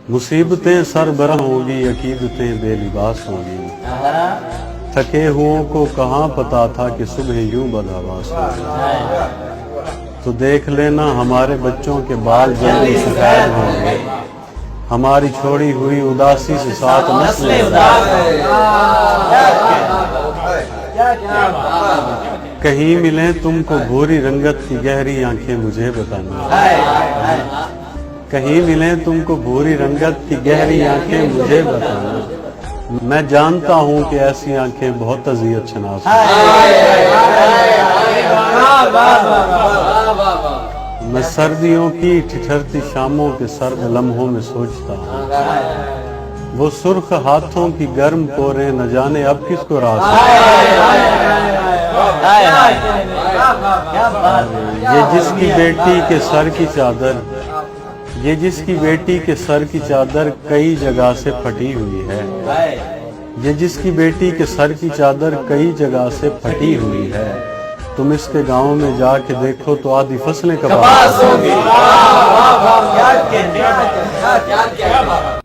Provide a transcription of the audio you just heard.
मुसीबतें सरबराह होंगी, अकीदतें बेलिबास होंगी। थके हुओं को कहाँ पता था कि सुबह यूं बदहवास होगी। तो देख लेना हमारे बच्चों के बाल जल्द सफेद होंगे, हमारी छोड़ी हुई उदासी से साथ नस्लें उदास होंगी। कहीं मिले तुमको भूरी रंगत की गहरी आंखें मुझे बताना, कहीं मिले तुमको भूरी रंगत की गहरी आंखें मुझे बताना। मैं जानता हूँ कि ऐसी आंखें बहुत अज़ियत शनास हैं। मैं सर्दियों की ठिठुरती शामों के सर्द लम्हों में सोचता हूँ, वो सुर्ख हाथों की गर्म पोरें न जाने अब किसको रास हैं। ये जिसकी बेटी के सर की चादर, ये जिसकी बेटी के सर की चादर कई जगह से फटी हुई है, ये जिसकी बेटी के सर की चादर कई जगह से फटी हुई है। तुम इसके गांव में जाके देखो तो आधी फसलें कपास होंगी।